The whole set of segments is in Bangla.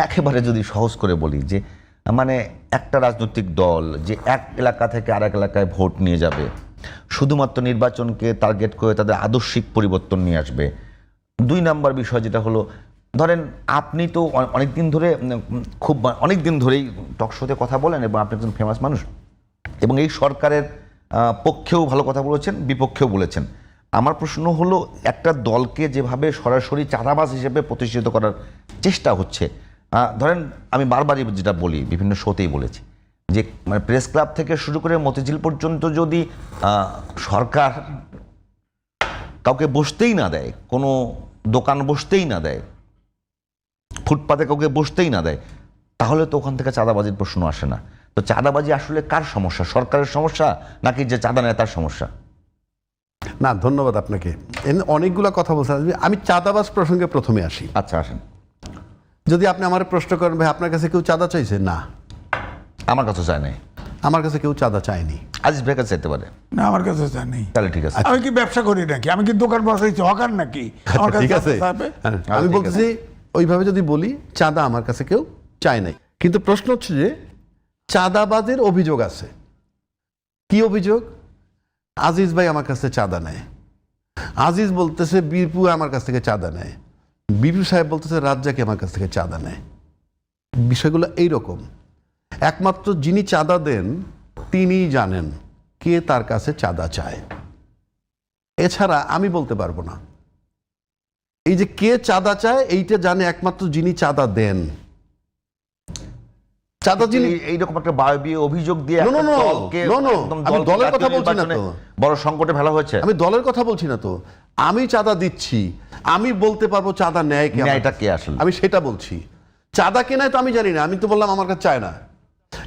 একেবারে যদি সহজ করে বলি যে মানে একটা রাজনৈতিক দল যে এক এলাকা থেকে আরেক এলাকায় ভোট নিয়ে যাবে, শুধুমাত্র নির্বাচনকে টার্গেট করে তাদের আদর্শিক পরিবর্তন নিয়ে আসবে। 2 নম্বর বিষয় যেটা হলো, ধরেন আপনি তো অনেকদিন ধরে খুব অনেকদিন ধরেই টক শোতে কথা বলেন এবং আপনি একজন ফেমাস মানুষ এবং এই সরকারের পক্ষেও ভালো কথা বলেছেন, বিপক্ষেও বলেছেন। আমার প্রশ্ন হলো, একটা দলকে যেভাবে সরাসরি চাঁদাবাজ হিসেবে প্রতিষ্ঠিত করার চেষ্টা হচ্ছে, ধরেন আমি বারবারই যেটা বলি, বিভিন্ন শোতেই বলেছি যে মানে প্রেস ক্লাব থেকে শুরু করে মতিঝিল পর্যন্ত যদি সরকার কাউকে বসতেই না দেয়, কোনো দোকান বসতেই না দেয়, ফুটপাতে কাউকে বসতেই না দেয়, তাহলে তো ওখান থেকে চাঁদাবাজির প্রশ্ন আসে না। তো চাঁদাবাজি আসলে কার সমস্যা, সরকারের সমস্যা নাকি যে চাঁদা নেয় তার সমস্যা? না, ধন্যবাদ আপনাকে। অনেকগুলো কথা বলছেন, আমি চাঁদাবাজ প্রসঙ্গে প্রথমে আসি। আচ্ছা, আসেন। যদি আপনি আমার প্রশ্ন করেন, ভাই আপনার কাছে কেউ চাঁদা চাইছে? না, আমার কাছে চায় নাই। আমার কাছে কেউ চাঁদা চায়নি। আজিজ ভাই কাছে চাইতে পারে? না, আমার কাছে চায় নেই। তাহলে ঠিক আছে। আমি কি ব্যবসা করি নাকি? আমি কি দোকান বসাইছি হকার নাকি? আমার কাছে ঠিক আছে, আমি বলতেছি ওইভাবে যদি বলি, চাঁদা আমার কাছে কেউ চায় নাই। কিন্তু প্রশ্ন হচ্ছে যে চাঁদাবাজের অভিযোগ আছে। কি অভিযোগ? আজিজ ভাই আমার কাছে চাঁদা নেয়, আজিজ বলতেছে বিপু আমার কাছ থেকে চাঁদা নেয়, বিপু সাহেব বলতেছে রাজ্জাকি আমার কাছ থেকে চাঁদা নেয়। বিষয়গুলো এইরকম। একমাত্র যিনি চাঁদা দেন তিনিই জানেন কে তার কাছে চাঁদা চায়, এছাড়া আমি বলতে পারবো না। এই যে কে চাঁদা চায় এইটা জানে একমাত্র যিনি চাঁদা দেন। চাঁদা যিনি এইরকম একটা বায়বীয় অভিযোগ দিয়ে আমি দলের কথা বলছি না তো, বড় সংকটে ফেলা হয়েছে। আমি দলের কথা বলছি না তো, আমি চাঁদা দিচ্ছি, আমি বলতে পারবো চাঁদা নেয় কে, এটা কে আসলে, আমি সেটা বলছি। চাঁদা কে নেয় তো আমি জানি না, আমি তো বললাম আমার কাছে চায় না।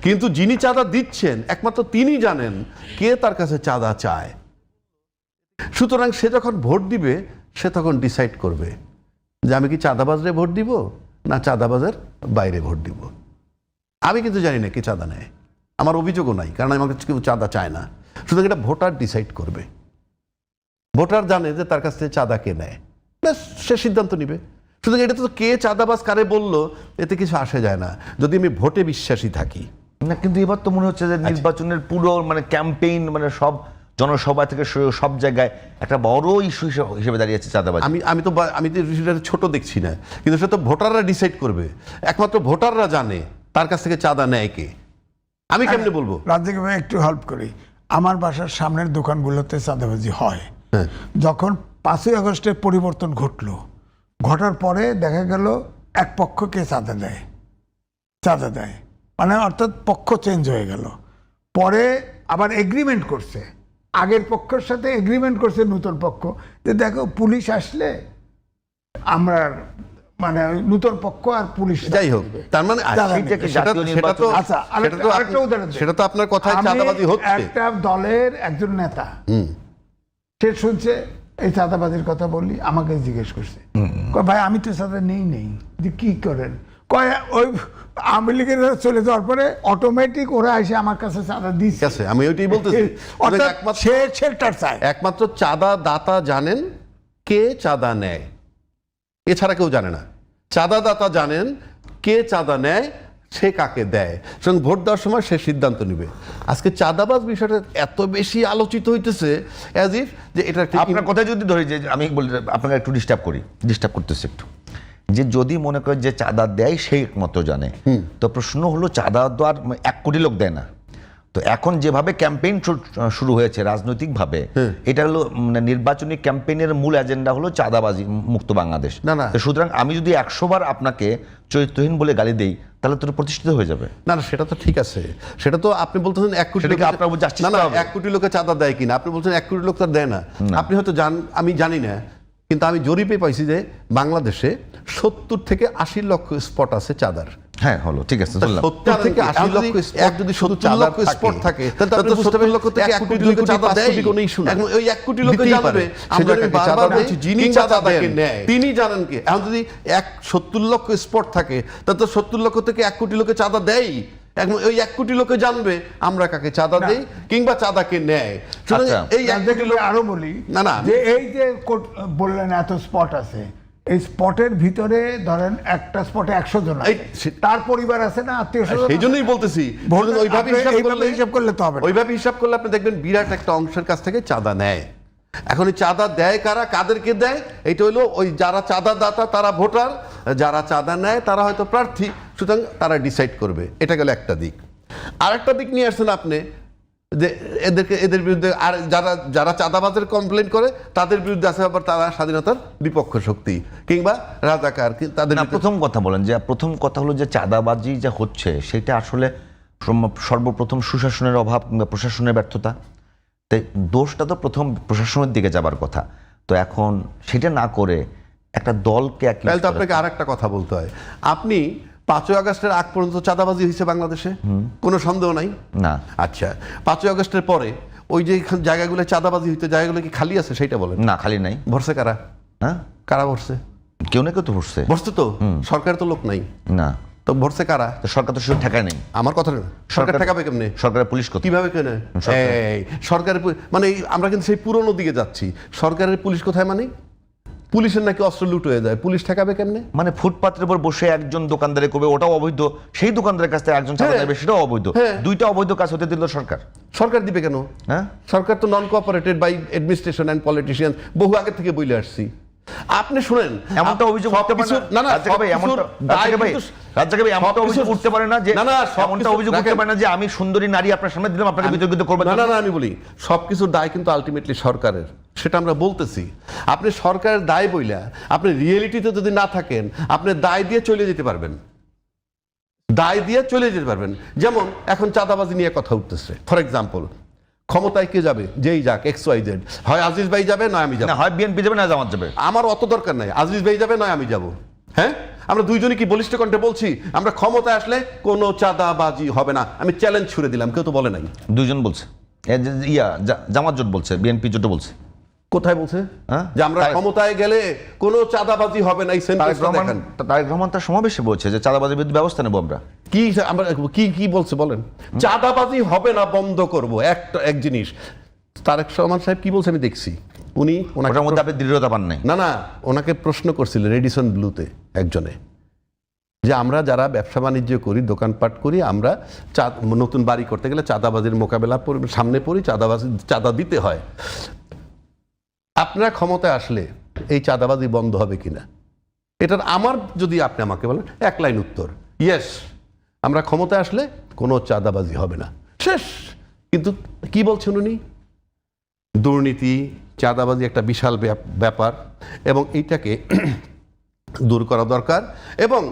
কিন্তু যিনি চাঁদা দিচ্ছেন একমাত্র তিনি জানেন কে তার কাছে চাঁদা চায়। সুতরাং সে যখন ভোট দিবে সে তখন ডিসাইড করবে যে আমি কি চাঁদাবাজরে ভোট দিব না চাঁদাবাজের বাইরে ভোট দিব। আমি কিন্তু জানি না কে চাঁদা নেয়, আমার অভিযোগও নাই, কারণ আমার কাছে কেউ চাঁদা চায় না। সুতরাং এটা ভোটার ডিসাইড করবে। ভোটার জানে যে তার কাছ থেকে চাঁদা কে নেয়, ব্যাস সে সিদ্ধান্ত নিবে। সুতরাং এটা তো কে চাঁদাবাজ কারে বললো এতে কিছু আসে যায় না, যদি আমি ভোটে বিশ্বাসী থাকি। না, কিন্তু এবার তো মনে হচ্ছে যে নির্বাচনের পুরো মানে ক্যাম্পেইন, মানে সব জনসভা থেকে সব জায়গায় একটা বড় ইস্যু হিসেবে দাঁড়িয়েছে চাঁদাবাজি। আমি তো ইস্যুটা ছোট দেখছি না, কিন্তু সেটা তো ভোটাররা ডিসাইড করবে। একমাত্র ভোটাররা জানে তার কাছ থেকে চাঁদা নেয় কে, আমি কেমনে বলবো? রাজ্জাকি ভাই একটু হেল্প করি। আমার বাসার সামনের দোকানগুলোতে চাঁদাবাজি হয়। যখন 5ই আগস্টের পরিবর্তন ঘটার পরে দেখা গেল এক পক্ষকে চাঁদা দেয়, মানে অর্থাৎ পক্ষ চেঞ্জ হয়ে গেল। পরে আবার এগ্রিমেন্ট করছে, আগের পক্ষের সাথে এগ্রিমেন্ট করছে নতুন পক্ষ যে দেখো পুলিশ আসলে আমরা মানে নতুন পক্ষ আর পুলিশ, যাই হোক, তার মানে সেটা তো আপনার কথায় চাঁদাবাজি হচ্ছে। একটা দলের একজন নেতা সে শুনছে এই চাঁদাবাজির কথা বললি, আমাকে জিজ্ঞেস করছে, ভাই আমি তো চাঁদা নেই যে কি করেন, কয় ওই আওয়ামী লীগের চলে যাওয়ার পরে অটোমেটিক ওরা এসে আমার কাছে চাঁদা দিচ্ছে। আমি ওইটাই বলতেছি, একমাত্র চাঁদা দাতা জানেন কে চাঁদা নেয়, এছাড়া কেউ জানে না। চাঁদা দাতা জানেন কে চাঁদা নেয়, সে কাকে দেয়, এবং ভোট দেওয়ার সময় সে সিদ্ধান্ত নিবে। আজকে চাঁদাবাজ বিষয়টা এত বেশি আলোচিত হইতেছে অ্যাজ ইফ যে এটা আপনার কথা যদি ধরি, যে আমি বলি আপনাকে একটু ডিস্টার্ব করতেছি একটু, যে যদি মনে করে যে চাঁদা দেয় সেই একমাত্র জানে, তো প্রশ্ন হলো চাঁদা তো আর 1 কোটি লোক দেয় না। তো এখন যেভাবে ক্যাম্পেইন শুরু হয়েছে রাজনৈতিকভাবে, এটা হলো মানে নির্বাচনী ক্যাম্পেইনের মূল এজেন্ডা হলো চাঁদাবাজি মুক্ত বাংলাদেশ। সুতরাং আমি যদি 100 বার আপনাকে চরিত্রহীন বলে গালি দেই, তাহলে তো প্রতিষ্ঠিত হয়ে যাবে। না, সেটা তো ঠিক আছে, সেটা তো আপনি বলতেছেন 1 কোটি লোক, আপনার না 1 কোটি লোকে চাঁদা দেয় কিনা, আপনি বলছেন 1 কোটি লোক তার দেয় না। আপনি হয়তো আমি জানি না, কিন্তু আমি জরিপে পাইছি যে বাংলাদেশে 70 থেকে 80 লক্ষ স্পট আছে চাঁদার। হ্যাঁ, হলো, ঠিক আছে। 70 থেকে 80 লক্ষ স্পট যদি 70 লক্ষ স্পট থাকে, তাহলে তো 70 লক্ষ থেকে 1 কোটি লোকে চাঁদা দেয়, কোনো ইস্যু না। ওই 1 কোটি লোকে জানবে, আমরা বারবার বলছি যিনি চাঁদা দেন তিনি জানেন কে। এখন যদি 70 লক্ষ স্পট থাকে, তাহলে তো 70 লক্ষ থেকে 1 কোটি লোকে চাঁদা দেয়। ওই 1 কোটি লোকে জানবে আমরা কাকে চাঁদা দেই কিংবা চাঁদাকে নেয়। এই আরো বলি, না যে এই যে বললেন এত স্পট আছে, এই স্পটের ভিতরে ধরেন একটা স্পটে 100 জন আছে, তার পরিবার আছে না, আত্মীয় স্বজন, সেই জন্যই বলতেছি ওইভাবে হিসাব করলে তো হবে না। ওইভাবে হিসাব করলে আপনি দেখবেন বিরাট একটা অংশের কাছ থেকে চাঁদা নেয়। এখন এই চাঁদা দেয় কারা, কাদেরকে দেয়, এটা হলো ওই যারা চাঁদা দাতা তারা ভোটার, যারা চাঁদা নেয় তারা হয়তো প্রার্থী, সুতরাং তারা ডিসাইড করবে। এটা গেল একটা দিক। আর একটা দিক নিয়ে আসছেন আপনি যে এদের বিরুদ্ধে আর যারা চাঁদাবাজের কমপ্লেন করে তাদের বিরুদ্ধে আছে আবার তারা স্বাধীনতার বিপক্ষ শক্তি কিংবা রাজাকার, তাদের প্রথম কথা বলেন যে প্রথম কথা হলো যে চাঁদাবাজি যা হচ্ছে সেটা আসলে সর্বপ্রথম সুশাসনের অভাব কিংবা প্রশাসনের ব্যর্থতা। তাই দোষটা তো প্রথম প্রশাসনের দিকে যাবার কথা। তো এখন সেটা না করে একটা দলকে তাহলে তো আপনাকে আর একটা কথা বলতে হয়। আপনি 5ই আগস্টের আগ পর্যন্ত চাঁদাবাজি হয়েছে বাংলাদেশে, কোনো সন্দেহ নাই না। আচ্ছা, 5ই আগস্টের পরে ওই যে জায়গাগুলো চাঁদাবাজি হইতে জায়গাগুলো কি খালি আছে সেটা বলেন? না, খালি নাই। ভরছে কারা? হ্যাঁ, কারা ভরছে? কেউ না কেউ তো ভরছে। ভরছে তো, সরকার তো লোক নাই না, তো ভরছে কারা? তো সরকার তো শুধু ঠেকায় নেই। আমার কথা না, সরকার ঠেকাবে কেমনে? সরকারের পুলিশ কিভাবে কেনে? সরকারের মানে আমরা কিন্তু সেই পুরনো দিকে যাচ্ছি। সরকারের পুলিশ কোথায়? মানে পুলিশের নাকি অস্ত্র লুট হয়ে যায়, পুলিশ ঠেকাবে কেমনে? মানে ফুটপাতের উপর বসে একজন দোকানদারে করবে, ওটাও অবৈধ। সেই দোকানদারের কাছ থেকে একজন চাঁদা নেবে, সেটাও অবৈধ। দুইটা অবৈধ কাজ হতে দিল সরকার। সরকার দিবে কেন? হ্যাঁ, সরকার তো non cooperated by administration and politician, বহু আগে থেকে বলে আসছি। আপনি শুনেন, এমনটা অভিযোগ উঠতে পারে না। না, রাজ্জাকে ভাই এমনটা অভিযোগ উঠতে পারে না যে, এমনটা অভিযোগ উঠতে পারে না যে আমি সুন্দরী নারী আপনার সামনে দিলাম, আপনাকে বিতর্কিত করবেন না। না, আমি বলি সবকিছুর দায় কিন্তু আলটিমেটলি সরকারের, সেটা আমরা বলতেছি। আপনি সরকারের দায় বইলা আপনি রিয়েলিটিতে যদি না থাকেন, আপনি দায় দিয়ে চলে যেতে পারবেন, দায় দিয়ে চলে যেতে পারবেন। যেমন এখন চাঁদাবাজি নিয়ে কথা উঠতেছে। ফর এক্সাম্পল, ক্ষমতায় কে যাবে? যেই যাক, XYZ, হয় আজিজ ভাই যাবে নয় আমি যাবো, হয় বিএনপি যাবে না জামাত যাবে। আমার অত দরকার নাই, আজিজ ভাই যাবে নয় আমি যাব। হ্যাঁ, আমরা দুইজনই কি বলিষ্ঠ কণ্ঠে বলছি আমরা ক্ষমতায় আসলে কোনো চাঁদাবাজি হবে না? আমি চ্যালেঞ্জ ছুড়ে দিলাম, কেউ তো বলে নাই। দুইজন বলছে, জামাত জোট বলছে, বিএনপি জোট বলছে। কোথায় বলছে যে আমরা ক্ষমতায় গেলে কোনো চাঁদাবাজি হবে না? এই সেন্টেন্সটা দেখেন। তারেক রহমান তার সমাবেশে বলছে যে চাঁদাবাজির বিরুদ্ধে ব্যবস্থা নেব আমরা। কি বলছে বলেন? চাঁদাবাজি হবে না, বন্ধ করব। এক জিনিস তারেক রহমান সাহেব কি বলছে আমি দেখছি, উনি ওনার মধ্যে আপনি দৃঢ়তা পান নাই। না, ওনাকে প্রশ্ন করছিল রেডিসন ব্লুতে একজনে, যে আমরা যারা ব্যবসা বাণিজ্য করি, দোকানপাট করি, আমরা নতুন বাড়ি করতে গেলে চাঁদাবাজির মোকাবেলা সামনে পড়ি, চাঁদা দিতে হয়। আপনারা ক্ষমতায় আসলে এই চাঁদাবাজি বন্ধ হবে কিনা? এটার আমার যদি আপনি আমাকে বলেন, এক লাইন উত্তর, ইয়েস, আমরা ক্ষমতায় আসলে কোনো চাঁদাবাজি হবে না, শেষ। কিন্তু কি বলছেন উনি? দুর্নীতি, চাঁদাবাজি একটা বিশাল ব্যাপার এবং এইটাকে দূর করা দরকার এবং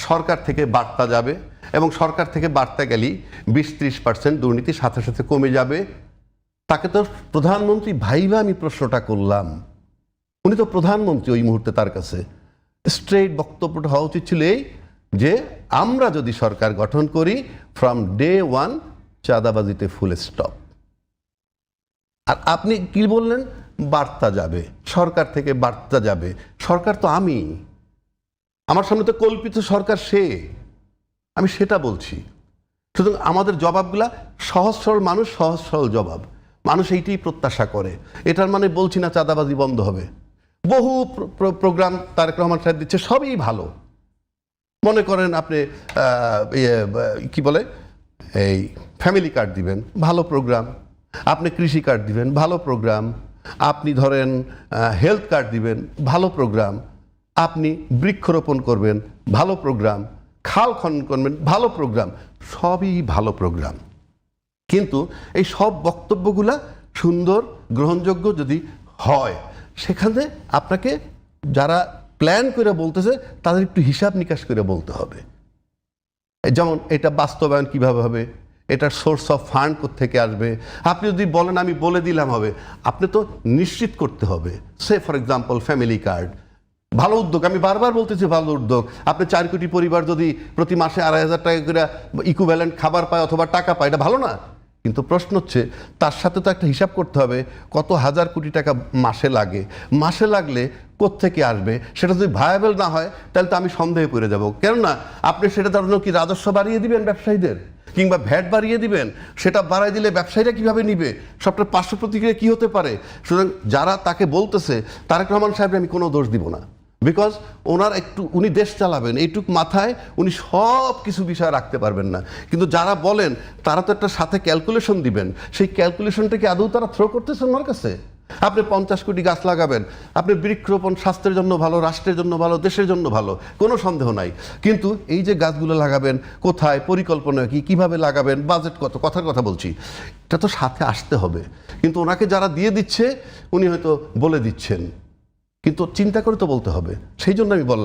সরকার থেকে বার্তা যাবে এবং সরকার থেকে বার্তা গেলেই 20-30% দুর্নীতি সাথে সাথে কমে যাবে। তাকে তো প্রধানমন্ত্রী ভাইবা আমি প্রশ্নটা করলাম, উনি তো প্রধানমন্ত্রী ওই মুহূর্তে, তার কাছে স্ট্রেট বক্তব্যটা হওয়া উচিত ছিল এই যে আমরা যদি সরকার গঠন করি, ফ্রম ডে 1 চাঁদাবাজিতে ফুল স্টপ। আর আপনি কি বললেন? বার্তা যাবে, সরকার থেকে বার্তা যাবে। সরকার তো আমি, আমার সামনে তো কল্পিত সরকার সে, আমি সেটা বলছি। সুতরাং আমাদের জবাবগুলা সহজ সরল, মানুষ সহজ সরল জবাব, মানুষ এইটাই প্রত্যাশা করে। এটার মানে বলছি না চাঁদাবাজি বন্ধ হবে। বহু প্রোগ্রাম তারেক রহমান সাহেব দিচ্ছে, সবই ভালো। মনে করেন আপনি কি বলে এই ফ্যামিলি কার্ড দিবেন, ভালো প্রোগ্রাম। আপনি কৃষি কার্ড দিবেন, ভালো প্রোগ্রাম। আপনি ধরেন হেলথ কার্ড দিবেন, ভালো প্রোগ্রাম। আপনি বৃক্ষরোপণ করবেন, ভালো প্রোগ্রাম। খাল খনন করবেন, ভালো প্রোগ্রাম। সবই ভালো প্রোগ্রাম, কিন্তু এই সব বক্তব্যগুলা সুন্দর, গ্রহণযোগ্য যদি হয়, সেখানে আপনাকে যারা প্ল্যান করে বলতেছে তাদের একটু হিসাব নিকাশ করে বলতে হবে। যেমন এটা বাস্তবায়ন কিভাবে হবে, এটার সোর্স অফ ফান্ড কোত্থেকে আসবে। আপনি যদি বলেন আমি বলে দিলাম হবে, আপনি তো নিশ্চিত করতে হবে। সে ফর এক্সাম্পল ফ্যামিলি কার্ড, ভালো উদ্যোগ, আমি বারবার বলতেছি ভালো উদ্যোগ। আপনি 4 কোটি পরিবার যদি প্রতি মাসে 2,500 টাকা করে ইকুইভ্যালেন্ট খাবার পায় অথবা টাকা পায়, এটা ভালো না? কিন্তু প্রশ্ন হচ্ছে তার সাথে তো একটা হিসাব করতে হবে কত হাজার কোটি টাকা মাসে লাগে। মাসে লাগলে কোত্থেকে আসবে, সেটা যদি ভায়াবল না হয় তাহলে তো আমি সন্দেহে পড়ে যাব। কেননা আপনি সেটা ধরুন কি রাজস্ব বাড়িয়ে দিবেন ব্যবসায়ীদের, কিংবা ভ্যাট বাড়িয়ে দিবেন, সেটা বাড়াই দিলে ব্যবসায়ীরা কিভাবে নিবে, সবটার পার্শ্ব প্রতিক্রিয়া কী হতে পারে। সুতরাং যারা তাকে বলতেছে, তারেক রহমান সাহেব আমি কোনো দোষ দিব না, বিকজ ওনার একটু উনি দেশ চালাবেন এইটুক মাথায় উনি সব কিছু বিষয় রাখতে পারবেন না। কিন্তু যারা বলেন তারা তো একটা সাথে ক্যালকুলেশন দিবেন, সেই ক্যালকুলেশনটা কি আদৌ তারা থ্রো করতেছেন ওনার কাছে? আপনি 50 কোটি গাছ লাগাবেন, আপনি বৃক্ষরোপণ স্বাস্থ্যের জন্য ভালো, রাষ্ট্রের জন্য ভালো, দেশের জন্য ভালো, কোনো সন্দেহ নাই। কিন্তু এই যে গাছগুলো লাগাবেন, কোথায়, পরিকল্পনা কি, কিভাবে লাগাবেন, বাজেট কত, কথার কথা বলছি, এটা তো সাথে আসতে হবে। কিন্তু ওনাকে যারা দিয়ে দিচ্ছে উনি হয়তো বলে দিচ্ছেন, কিন্তু চিন্তা করে তো বলতে হবে। সেই জন্য আমি বললাম